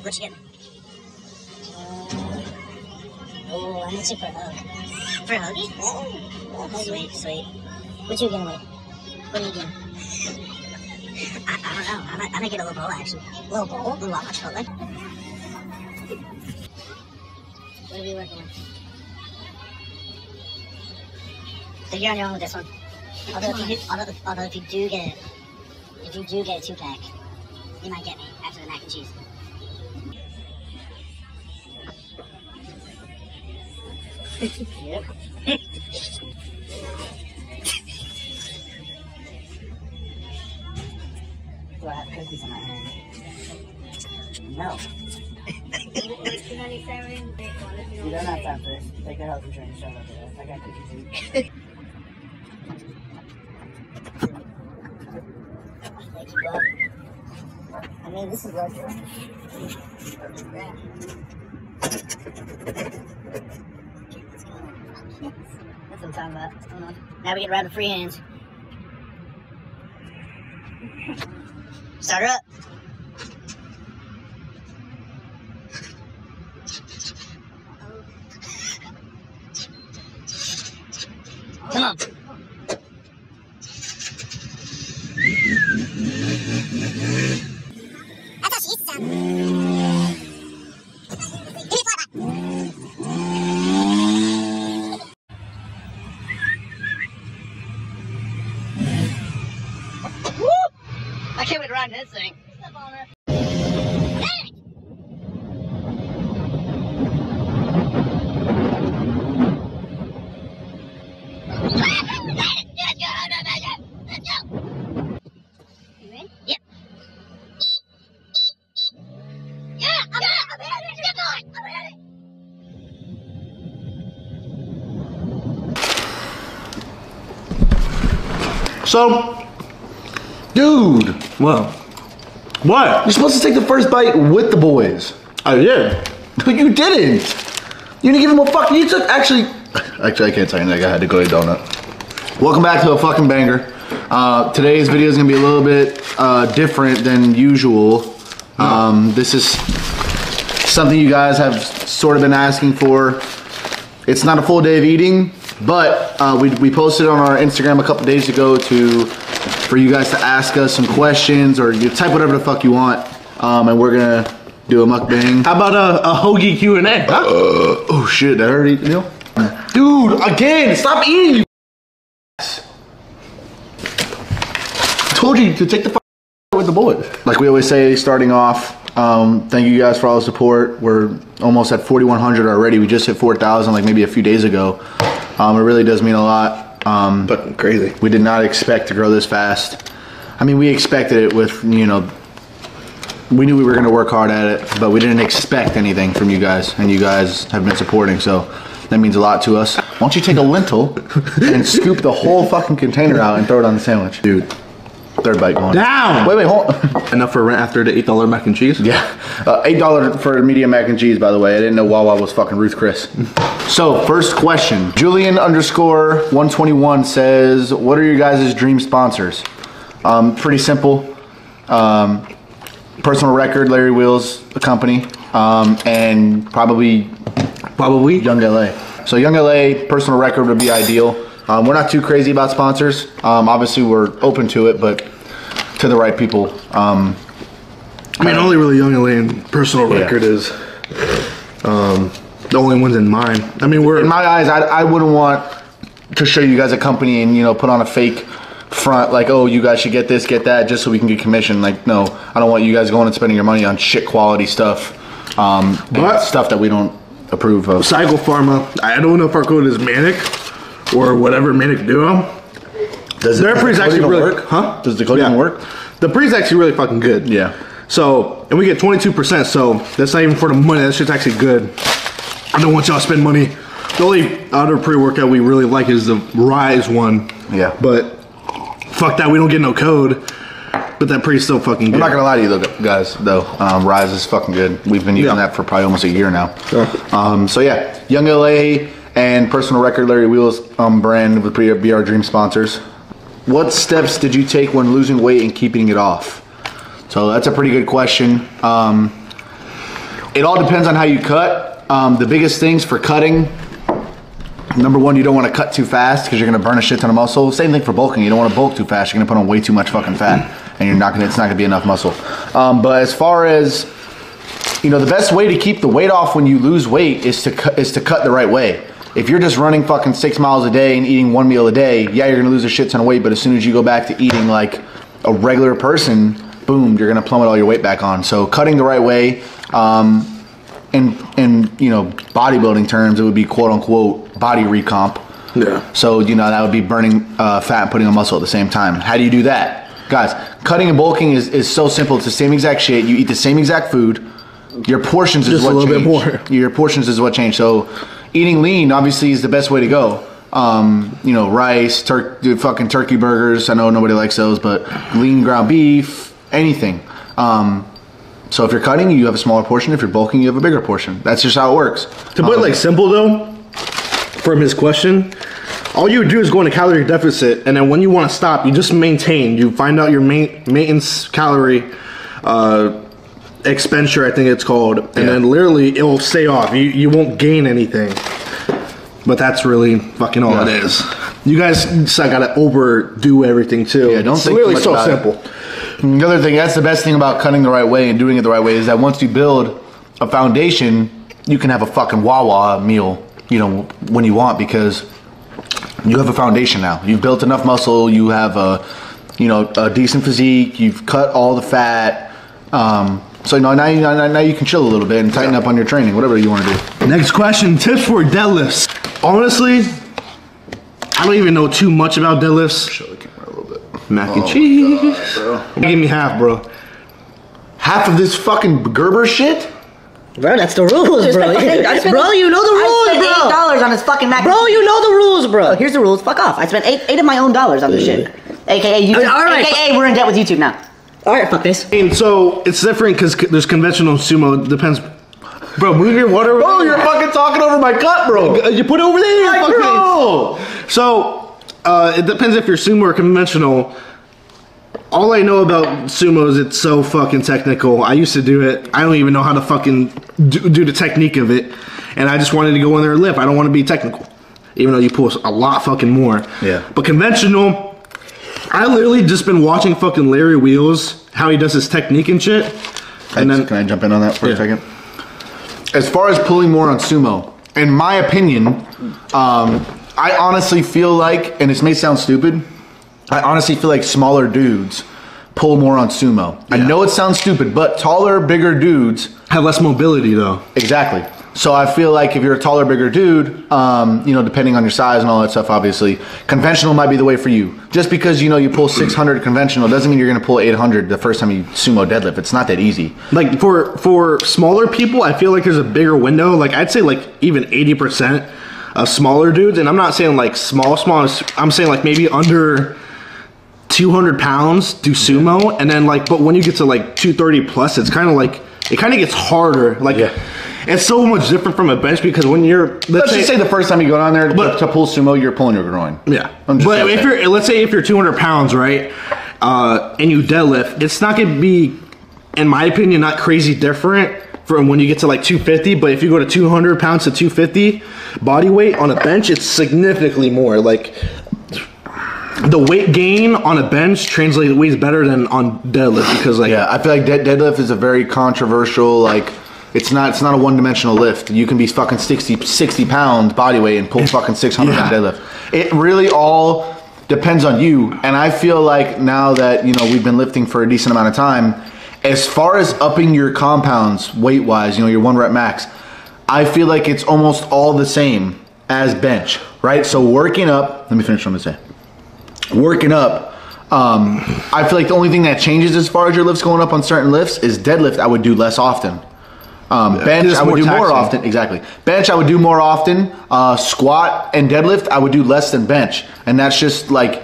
What you getting? Oh, I'm itching for a hug. For a Hoagie? Oh, sweet, sweet. What you getting with? What are you getting? I don't know. I might get a little bowl, actually. A little bowl? A little lot much Chipotle. What are we working on? So you're on your own with this one. Although if you do get a 2-pack, you might get me after the mac and cheese. Yep. Do I have cookies in my hand? No. You don't have time for this. Take your health insurance. Show up there. I got cookies to eat. Thank you, bud. I mean, this is luxury. Yeah. That's what I'm talking about. What's going on? Now we get around to free hands. Start her up. Come on. That's how she used to sound. Give me a flat. Woo! I can't wait to ride this thing. Step on her. So, dude, What? What? you're supposed to take the first bite with the boys. I did. But you didn't. You didn't give them a fucking. You took actually. I can't tell you that. I had to go eat a donut. Welcome back to a fucking banger. Today's video is gonna be a little bit different than usual. This is something you guys have sort of been asking for. It's not a full day of eating, but we posted on our Instagram a couple days ago for you guys to ask us some questions, or you type whatever the fuck you want, and we're gonna do a mukbang. How about a hoagie Q&A? Huh? Oh shit! Did I already eat the meal? Dude, again! Stop eating! You I told you to take the fuck with the boys. Like we always say, starting off. Thank you guys for all the support. We're almost at 4,100 already. We just hit 4,000 like maybe a few days ago. It really does mean a lot. Fucking crazy. We did not expect to grow this fast. I mean, we expected it with, you know, we knew we were going to work hard at it, but we didn't expect anything from you guys, and you guys have been supporting, so that means a lot to us. Why don't you take a lentil and scoop the whole fucking container out and throw it on the sandwich? Dude, third bite going. Down! Wait, hold on. Enough for rent after the $8 mac and cheese? Yeah, $8 for medium mac and cheese, by the way. I didn't know Wawa was fucking Ruth Chris. So, first question. Julian_121 says, what are your guys' dream sponsors? Pretty simple. Personal Record, Larry Wheels, the company, and probably Young LA. So Young LA, Personal Record would be ideal. We're not too crazy about sponsors. Obviously, we're open to it, but to the right people. I mean, only really Young LA and Personal Record is the only ones in mine. I mean, in my eyes, I wouldn't want to show you guys a company and, you know, put on a fake front like, oh, you guys should get this, get that, just so we can get commission. Like, no, I don't want you guys going and spending your money on shit quality stuff, and stuff that we don't approve of. Cycle Pharma, I don't know if our code is Manic or whatever, Manic Duo. Their pre's actually really work? Huh? Does the code even work? The pre's actually really fucking good. Yeah. So, and we get 22%, so that's not even for the money, that shit's actually good. I don't want y'all to spend money. The only other pre-workout we really like is the Rise one. Yeah. But fuck that, we don't get no code. But that pre's still fucking good. I'm not gonna lie to you though, guys, though. Rise is fucking good. We've been using that for probably almost a year now. Yeah. So yeah, Young LA and Personal Record, Larry Wheels brand would be our dream sponsors. What steps did you take when losing weight and keeping it off? So that's a pretty good question. It all depends on how you cut. The biggest things for cutting, number one, you don't want to cut too fast because you're going to burn a shit ton of muscle. Same thing for bulking. You don't want to bulk too fast. You're going to put on way too much fucking fat, and it's not going to be enough muscle. But as far as, you know, the best way to keep the weight off when you lose weight is to cut the right way. If you're just running fucking 6 miles a day and eating 1 meal a day, yeah, you're going to lose a shit ton of weight. But as soon as you go back to eating like a regular person, boom, you're going to plummet all your weight back on. So cutting the right way. In you know, bodybuilding terms, it would be quote unquote body recomp. Yeah. So, you know, that would be burning fat and putting on muscle at the same time. How do you do that? Guys, cutting and bulking is so simple. It's the same exact shit. You eat the same exact food. Your portions is what change. Just a little bit more. Your portions is what change. So eating lean obviously is the best way to go. You know, rice, fucking turkey burgers. I know nobody likes those, but lean ground beef, anything. So if you're cutting, you have a smaller portion. If you're bulking, you have a bigger portion. That's just how it works. To put it like simple though, from his question, all you would do is go into calorie deficit, and then when you want to stop, you just maintain. You find out your maintenance calorie expenditure, I think it's called, and then literally it will stay off. You won't gain anything. But that's really fucking all it is. You guys just gotta overdo everything too. Yeah, don't think it's really so simple. The other thing, that's the best thing about cutting the right way and doing it the right way, is that once you build a foundation, you can have a fucking Wawa meal, you know, when you want, because you have a foundation now. You've built enough muscle, you have a, you know, a decent physique, you've cut all the fat, so now you can chill a little bit and tighten up on your training, whatever you want to do. Next question, tips for deadlifts. Honestly, I don't even know too much about deadlifts. Show the camera a little bit. Mac and cheese. God, give me half, bro. Half of this fucking Gerber shit? Bro, that's the rules, bro. Bro, you know the rules, I spent bro. $8 on his fucking mac. Bro, you know the rules, bro. Oh, here's the rules. Fuck off. I spent eight of my own dollars on this shit. AKA YouTube. All right. AKA we're in debt with YouTube now. All right, fuck this. And so it's different because there's conventional sumo. It depends. Bro, move your water. Bro, you're fucking talking over my cut, bro. You put it over there, fucking. Bro. So it depends if you're sumo or conventional. All I know about sumo is it's so fucking technical. I used to do it. I don't even know how to fucking do the technique of it. And I just wanted to go in there and lift. I don't want to be technical. Even though you pull a lot fucking more. Yeah. But conventional, I literally just been watching fucking Larry Wheels, how he does his technique and shit. And then, can I jump in on that for a second? As far as pulling more on sumo, in my opinion, I honestly feel like, and this may sound stupid, I honestly feel like smaller dudes pull more on sumo. Yeah. I know it sounds stupid, but taller, bigger dudes have less mobility though. Exactly. So I feel like if you're a taller, bigger dude, you know, depending on your size and all that stuff, obviously, conventional might be the way for you. Just because, you know, you pull 600 conventional doesn't mean you're going to pull 800 the first time you sumo deadlift. It's not that easy. Like for smaller people, I feel like there's a bigger window. Like I'd say like even 80% of smaller dudes, and I'm not saying like small, I'm saying like maybe under 200 pounds do sumo, and then like, but when you get to like 230 plus, it's kind of like, it kind of gets harder. Like, it's so much different from a bench because when you're, let's just say the first time you go down there to pull sumo, you're pulling your groin. Yeah. But if you're, let's say if you're 200 pounds, right, and you deadlift, it's not going to be, in my opinion, not crazy different from when you get to like 250. But if you go to 200 pounds to 250 body weight on a bench, it's significantly more. Like, the weight gain on a bench translated weighs better than on deadlift because like, yeah, I feel like deadlift is a very controversial, like, it's not a one-dimensional lift. You can be fucking 60 pounds body weight and pull fucking 600 on deadlift. It really all depends on you. And I feel like now that, you know, we've been lifting for a decent amount of time, as far as upping your compounds weight-wise, you know, your 1 rep max, I feel like it's almost all the same as bench, right? So working up, let me finish what I'm gonna say. Working up, I feel like the only thing that changes as far as your lifts going up on certain lifts is deadlift I would do less often. Bench I would do more often. Exactly. Bench I would do more often. Squat and deadlift I would do less than bench. And that's just like,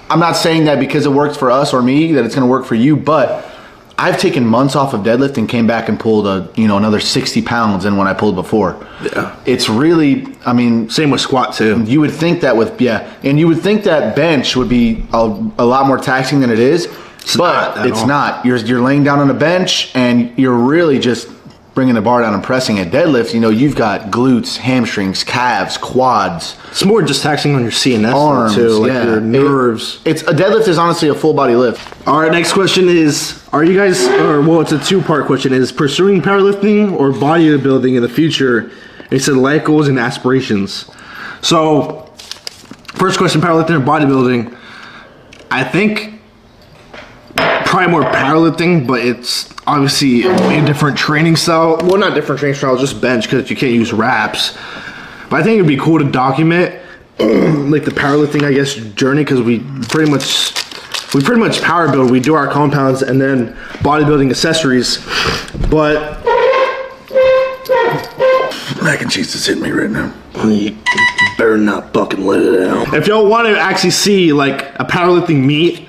I'm not saying that because it works for us or me that it's going to work for you, but I've taken months off of deadlift and came back and pulled another 60 pounds than when I pulled before. Yeah. It's really, I mean, same with squat too. You would think that and you would think that bench would be a lot more taxing than it is, but it's not. You're laying down on a bench and you're really just bringing the bar down and pressing it. Deadlift, you know, you've got glutes, hamstrings, calves, quads. It's more just taxing on your CNS arms, too, like yeah. your nerves. It's a deadlift is honestly a full body lift. All right, next question is, are you guys, or well, it's a two-part question, is pursuing powerlifting or bodybuilding in the future? It said life goals and aspirations. So, first question, powerlifting or bodybuilding? I think probably more powerlifting, but it's obviously a different training style. Well, not different training style, just bench, because you can't use reps. But I think it'd be cool to document like the powerlifting, I guess, journey, because we pretty much power build. We do our compounds and then bodybuilding accessories. But Mac and cheese is hitting me right now. you better not fucking let it out. If y'all want to actually see like a powerlifting meet,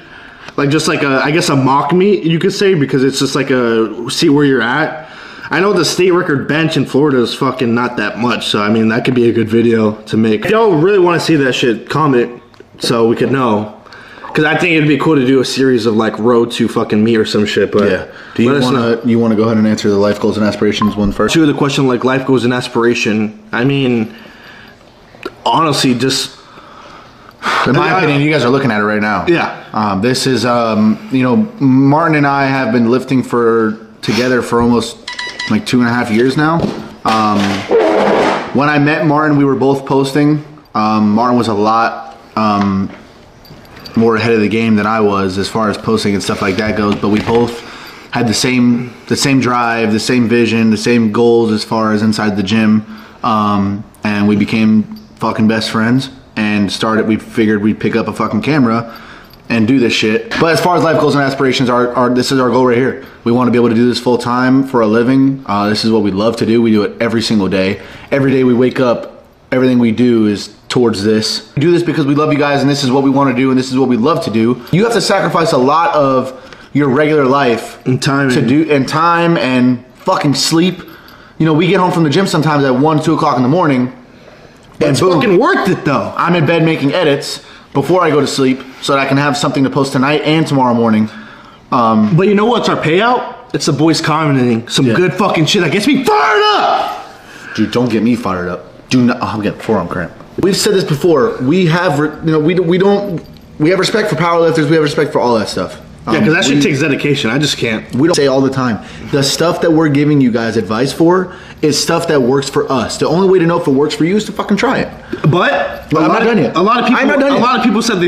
like just like a, I guess a mock meet, you could say, because it's just like a see where you're at. I know the state record bench in Florida is fucking not that much, so I mean that could be a good video to make. If y'all really want to see that shit, comment so we could know. Cause I think it'd be cool to do a series of like road to fucking meet or some shit. But Yeah. Do you want to go ahead and answer the life goals and aspirations one first? to the question like life goals and aspiration, I mean, honestly, just in my opinion, you guys are looking at it right now. Yeah. This is, you know, Martin and I have been lifting together for almost like 2.5 years now. When I met Martin, we were both posting. Martin was a lot more ahead of the game than I was as far as posting and stuff like that goes, but we both had the same drive, the same vision, the same goals as far as inside the gym, and we became fucking best friends and we figured we'd pick up a fucking camera and do this shit. But as far as life goals and aspirations, this is our goal right here. We want to be able to do this full time for a living. This is what we love to do. We do it every single day. Every day we wake up, everything we do is towards this. We do this because we love you guys and this is what we want to do and this is what we love to do. You have to sacrifice a lot of your regular life and time and fucking sleep. You know, we get home from the gym sometimes at 1, 2 o'clock in the morning. And it's boom, fucking worth it though. I'm in bed making edits before I go to sleep so that I can have something to post tonight and tomorrow morning. But you know what's our payout? It's the boys commenting some good fucking shit that gets me fired up. Dude, don't get me fired up. Do not. Oh, I'm getting forearm cramp. We've said this before. We have, you know, we have respect for powerlifters. We have respect for all that stuff. Yeah, because that shit takes dedication. I just can't. We don't say all the time. The stuff that we're giving you guys advice for is stuff that works for us. The only way to know if it works for you is to fucking try it. But I'm not done yet. A lot of people. I'm not done yet. A lot of people said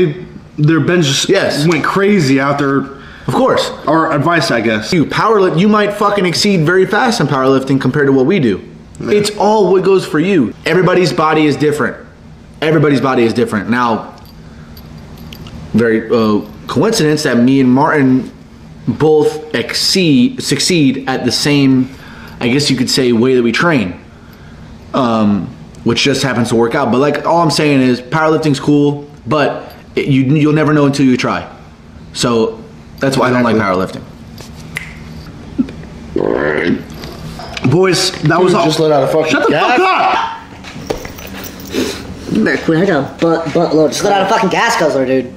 their bench just went crazy after. Of course. Our advice, I guess. You might fucking exceed very fast in powerlifting compared to what we do. Yeah. It's all what goes for you. Everybody's body is different. Everybody's body is different. Now, very coincidence that me and Martin both succeed at the same, I guess you could say, way that we train, which just happens to work out. But like, all I'm saying is powerlifting's cool, but you'll never know until you try. So that's why I don't like powerlifting. All right. Boys, that was all. Just let out a fucking Shut the fuck up! You better quit. I got a butt load. Just let out a fucking gas guzzler, dude.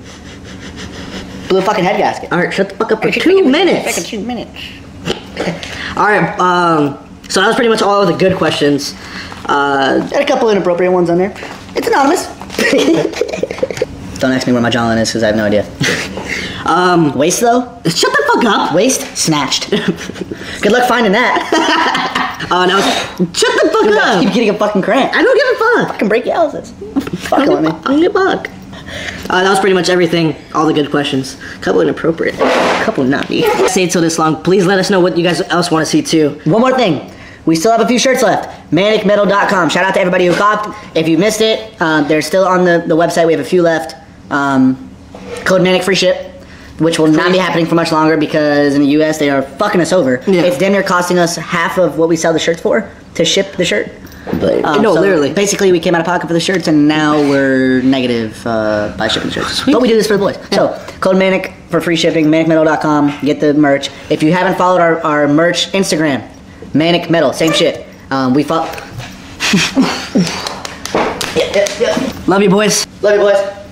Blew a fucking head gasket. All right, shut the fuck up for 2 minutes. Fucking 2 minutes. All right, so that was pretty much all of the good questions. Got a couple inappropriate ones on there. It's anonymous. Don't ask me where my jawline is because I have no idea. Waist though? Shut the fuck up. Waist snatched. Good luck finding that. Now shut the fuck Dude, up. I keep getting a fucking cramp. I don't give a fuck. Fucking break your houses. Fucking with me. I don't give a fuck. That was pretty much everything. All the good questions. A couple inappropriate. A couple naughty. Stayed till this long. Please let us know what you guys else want to see too. One more thing. We still have a few shirts left. Manicmetal.com. Shout out to everybody who copped. If you missed it, they're still on the website. We have a few left. Code Manic free ship, which will not be happening for much longer because in the US they are fucking us over. Yeah. It's damn near costing us half of what we sell the shirts for to ship the shirt. No, so literally. Basically, we came out of pocket for the shirts, and now we're negative by shipping the shirts. But we do this for the boys. Yeah. So, code Manic for free shipping, manicmetal.com, get the merch. If you haven't followed our merch Instagram, Manic Metal, same shit. We follow. Love you, boys. Love you, boys.